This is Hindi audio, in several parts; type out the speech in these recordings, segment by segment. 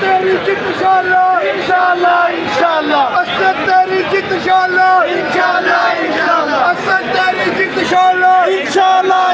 तेरी जित इंशाल्लाह इंशाल्लाह इंशाल्लाह। असद तेरी जित इंशाल्लाह इंशाल्लाह इंशाल्लाह। असद तेरी जित इंशाल्लाह इंशाल्लाह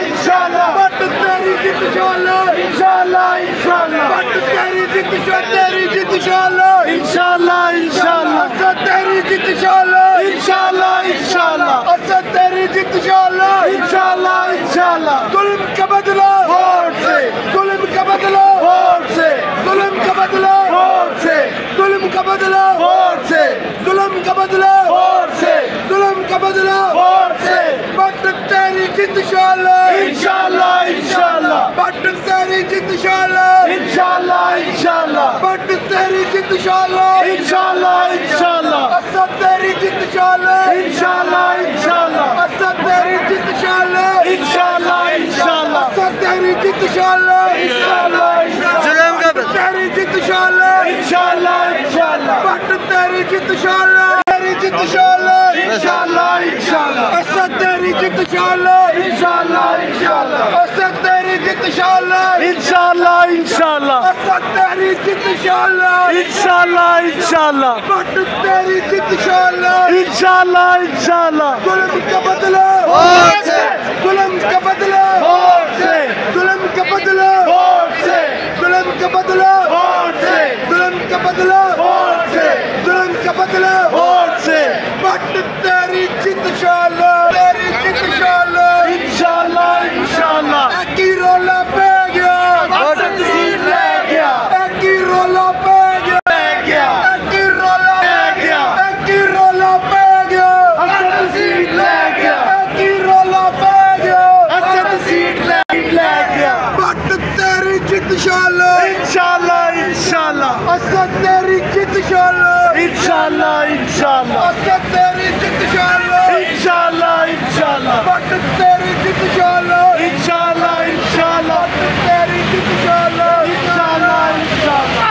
इंशाल्लाह। बट तेरी जित इंशाल्लाह इंशाल्लाह इंशाल्लाह। बट तेरी जित इंशाल्लाह इंशाल्लाह इंशाल्लाह। असद तेरी जित इंशाल्लाह इंशाल्लाह इंशाल्लाह। असद तेरी जित इंशाल्लाह इंशाल्लाह इंशाल्लाह। जुल्म का बदला वोट से, जुल्म का बदला वोट से, जुल्म का बदला वोट से, जुल्म का बदला वोट से, जुल्म का बदला वोट से, जुल्म का बदला वोट से। बट तेरी जित इंशाल्लाह इंशाल्लाह इंशाल्लाह। बट तेरी जित इंशाल्लाह इंशाल्लाह इंशाल्लाह। बट तेरी जित इंशाल्लाह इंशाल्लाह इंशाल्लाह। असद तेरी जित इंशाल्लाह इंशाल्लाह इंशाल्लाह। असद तेरी जित इंशाल्लाह इंशाल्लाह इंशाल्लाह। असद तेरी जित इंशाल्लाह इंशाल्लाह इंशाल्लाह। जुल्म का तेरी जित इंशाल्लाह इंशाल्लाह इंशाल्लाह। बट तेरी जित इंशाल्लाह तेरी जित इंशाल्लाह इंशाल्लाह इंशाल्लाह। असद तेरी जित इंशाल्लाह इंशाल्लाह इंशाल्लाह। असद तेरी जित इंशाल्लाह इंशाल्लाह इंशाल्लाह। असद तेरी जित इंशाल्लाह इंशाल्लाह इंशाल्लाह। बट तेरी जित इंशाल्लाह इंशाल्लाह इंशाल्लाह। जुल्म का बदला वोट से, जुल्म का बदला वोट से, जुल्म का बदला वोट से, जुल्म का बदला वोट से, जुल्म का बदला वोट से, जुल्म का बदला वोट से। बट तेरी जित इंशाल्लाह तेरी जित इंशाल्लाह इंशाल्लाह इंशाल्लाह। एक ही रोला पे गया असद सीट ले गया। एक ही रोला पे गया एक ही रोला पे गया। एक ही रोला पे गया असद सीट ले गया। एक ही रोला पे गया असद सीट ले गया। बट तेरी जित इंशाल्लाह इंशाल्लाह इंशाल्लाह। असद तेरी जित इंशाल्लाह इंशाल्लाह इंशाल्लाह। असद तेरी जित इंशाल्लाह इंशाल्लाह इंशाल्लाह। बट तेरी जित इंशाल्लाह इंशाल्लाह इंशाल्लाह। तेरी जित इंशाल्लाह इंशाल्लाह इंशाल्लाह।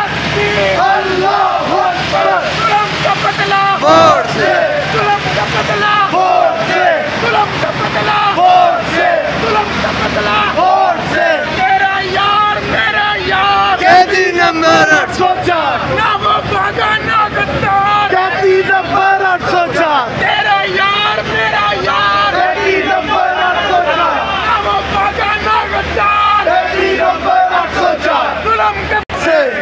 अल्लाहू अकबर। जुल्म का बदला वोट से, जुल्म का बदला वोट से, जुल्म का बदला वोट से, जुल्म का बदला वोट से। तेरा यार मेरा यार कैदी नंबर 804 ना वो भागा ना गद्दार। कैदी नंबर 804 तेरा यार मेरा यार कैदी नंबर 804 ना वो भागा ना गद्दार। कैदी नंबर 804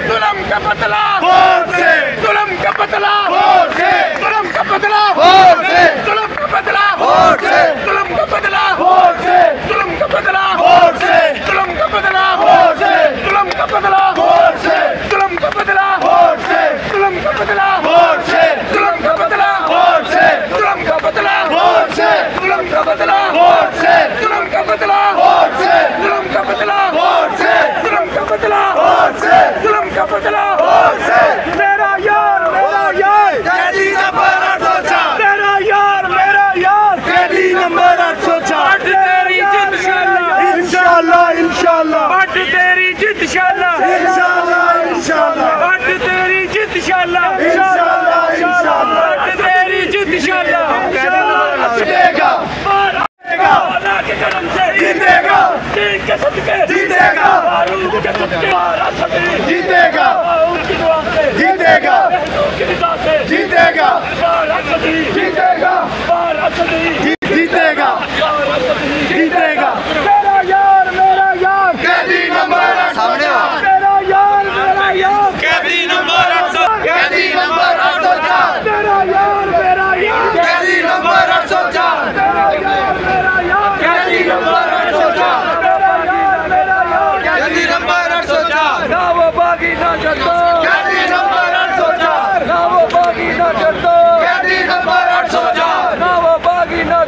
जुल्म का बदला वोट से, जुल्म का बदला वोट से, जुल्म का बदला वोट से, जुल्म का बदला वोट से, जुल्म का बदला वोट से, जुल्म का बदला वोट से, जुल्म का बदला वोट से, जुल्म का बदला वोट से, जुल्म का बदला वोट से, जुल्म का बदला वोट से, जुल्म का बदला वोट से, जुल्म का बदला वोट से, जुल्म का बदला वोट से, जुल्म का बदला वोट से, जुल्म का बदला वोट से, जुल्म का बदला वोट से, जुल्म का बदला वोट से। मेरा यार मेरा यार कैदी नंबर 804 तेरा यार मेरा यार कैदी नंबर 804। तेरी जित इंशाल्लाह इंशाल्लाह। बट तेरी जित इंशाल्लाह इंशाल्लाह इंशाल्लाह। बट तेरी जित इंशाल्लाह इंशाल्लाह इंशाल्लाह। बट तेरी जित इंशाल्लाह जीतेगा अल्लाह के करम से जीतेगा। दीन के सदके जीतेगा। बारूद के सदके जीतेगा। उनकी दुआ से जीतेगा। उनकी निगाह से जीतेगा। जीतेगा जीतेगा जीतेगा। मेरा यार कैदी नंबर 804 मेरा यार मेरा यार कैदी नंबर 804 कैदी नंबर 804 मेरा यार मेरा यार कैदी नंबर 804 मेरा यार मेरा यार कैदी नंबर 804 मेरा यार मेरा यार कैदी नंबर 804। ना वो बागी ना जतो कैदी नंबर 804 ना वो बागी ना जतो कैदी नंबर 804 ना वो बागी ना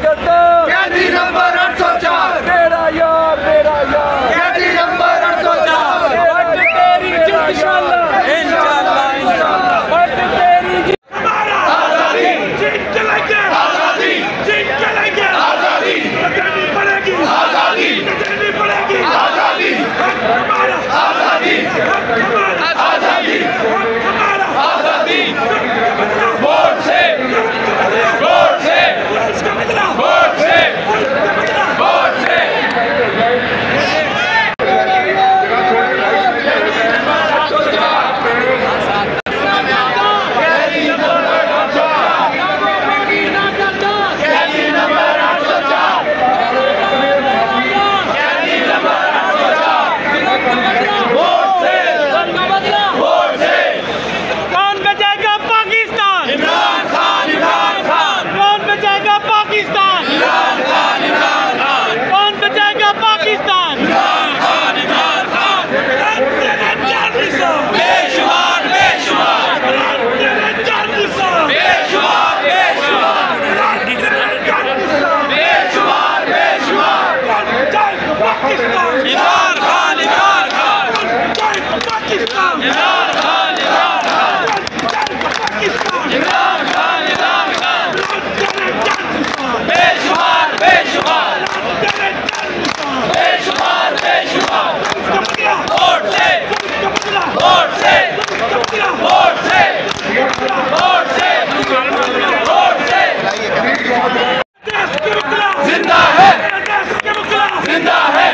पाकिस्तान बेशुमार बेशुमार बेशुमार बेशुमार वोट से वोट से वोट से वोट से वोट से जिंदा है जिंदा है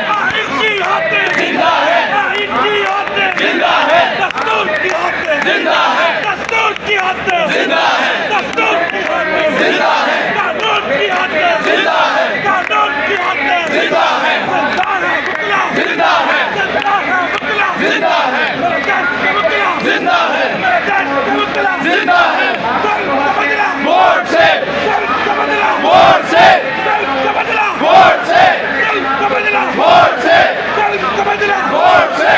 जिंदा है जिंदा है दस्तूर की हत्या जिंदा है दस्तूर की हत्या जिंदा है दस्तूर की हत्या जिंदा है कानून की हत्या जिंदा है कानून की हत्या जिंदा है जिंदा है जिंदा है जिंदा है जिंदा है वोट से वोट से वोट से वोट से वोट से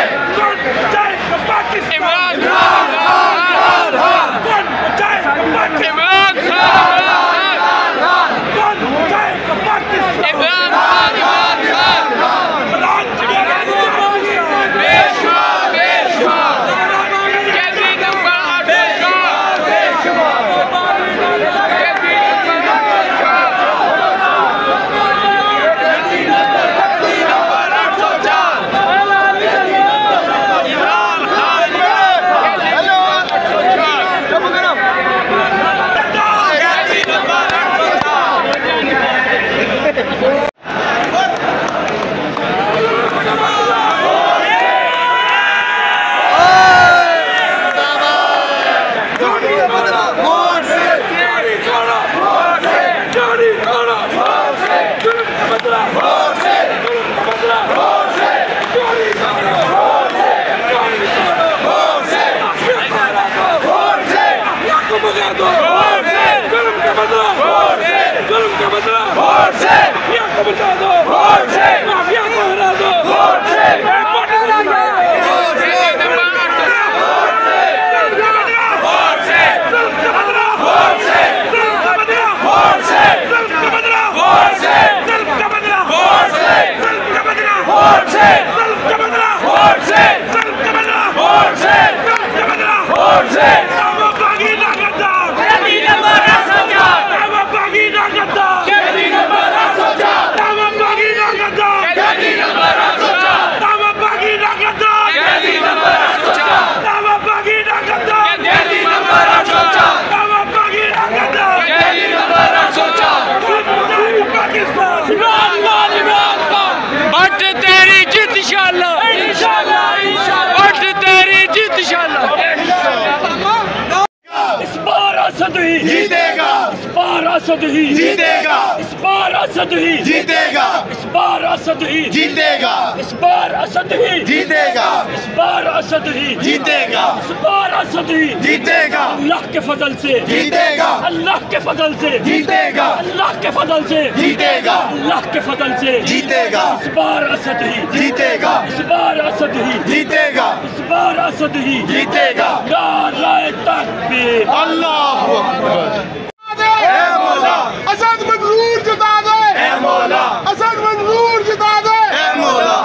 जीतेगा इस बार असद ही जीतेगा इस बार असद ही जीतेगा इस बार असद ही जीतेगा इस बार असद ही जीतेगा इस बार असद ही जीतेगा इस बार असद ही जीतेगा अल्लाह के फजल से जीतेगा अल्लाह के फजल से जीतेगा अल्लाह के फजल से जीतेगा अल्लाह के फजल से जीतेगा इस बार असद ही जीतेगा इस बार असद ही जीतेगा इस बार असद ही जीतेगा नारे तकबीर अल्लाहू अकबर असद मंजूर जिता दे मौला असद मंजूर जिता दे मौला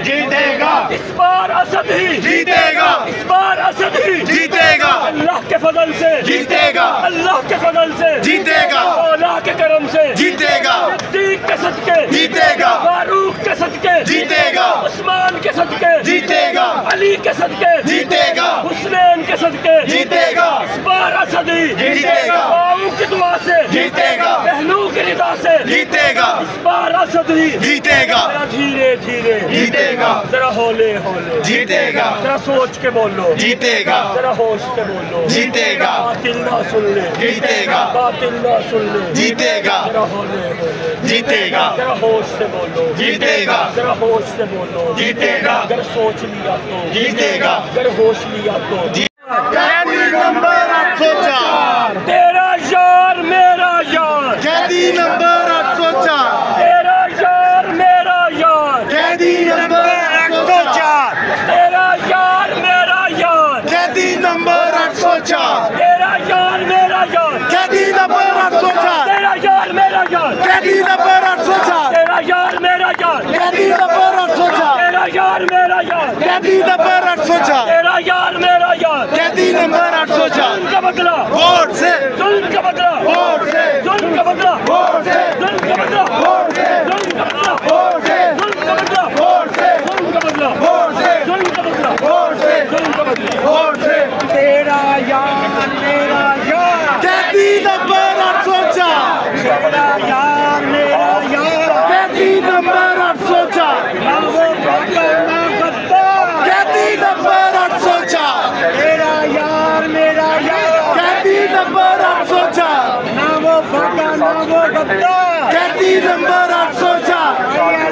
जीतेगा इस बार असद ही जीतेगा इस बार असद ही जीतेगा अल्लाह के फजल से जीतेगा अल्लाह के फजल से जीतेगा मौला के करम से जीतेगा सिद्दीक के सदके जीतेगा फारूक के सदके जीतेगा उस्मान के सदके जीतेगा अली के सदके जीतेगा हुसैन के सदके जीतेगा इस बार असद ही जीतेगा बाबू की दुआ से जीतेगा बहनों की रिदा से जीतेगा इस बार असद ही जीतेगा धीरे धीरे जीतेगा जरा होले होले जीतेगा जरा सोच के बोलो जीतेगा जरा होश से बोलो जीतेगा बातिल ना सुन ले जीतेगा बातिल ना सुन ले जीतेगा जरा होले होले जीतेगा जरा होश से बोलो जीतेगा जरा होश से बोलो जीतेगा जरा सोच लिया तो जीतेगा जरा होश लिया तो कैदी नंबर 804 तेरा यार मेरा यार कैदी नंबर 804 तेरा यार मेरा यार कैदी नंबर 804 तेरा यार मेरा यार कैदी नंबर 804 तेरा यार मेरा यार कैदी नंबर 804 तेरा यार मेरा यार कैदी नंबर 804 तेरा यार मेरा यार कैदी नंबर 804 तेरा यार मेरा यार कैदी नंबर 804 तेरा यार मेरा यार, कैदी नंबर 804 का बदला वोट से, जुल्म का बदला वोट से, जुल्म का बदला वोट से, जुल्म का बदला वोट से, जुल्म का बदला वोट से, जुल्म का बदला वोट से, जुल्म का बदला वोट से, जुल्म का बदला वोट से, जुल्म का बदला वोट से। तेरा यार मेरा यार, कैदी नंबर 804 तेरा यार मेरा यार, कैदी नंबर 804 ना वो भागा ना गद्दार, कैदी नंबर 804 तेरा यार मेरा यार, कैदी नंबर 804 ना वो भागा ना वो गद्दार, कैदी नंबर 804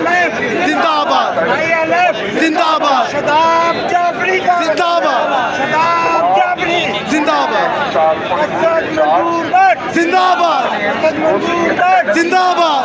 ILF जिंदाबाद जिंदाबाद शदाब जाफरी का जिंदाबाद शदाब जाफरी जिंदाबाद असद मंजूर भट्ट जिंदाबाद असद मंजूर भट्ट जिंदाबाद।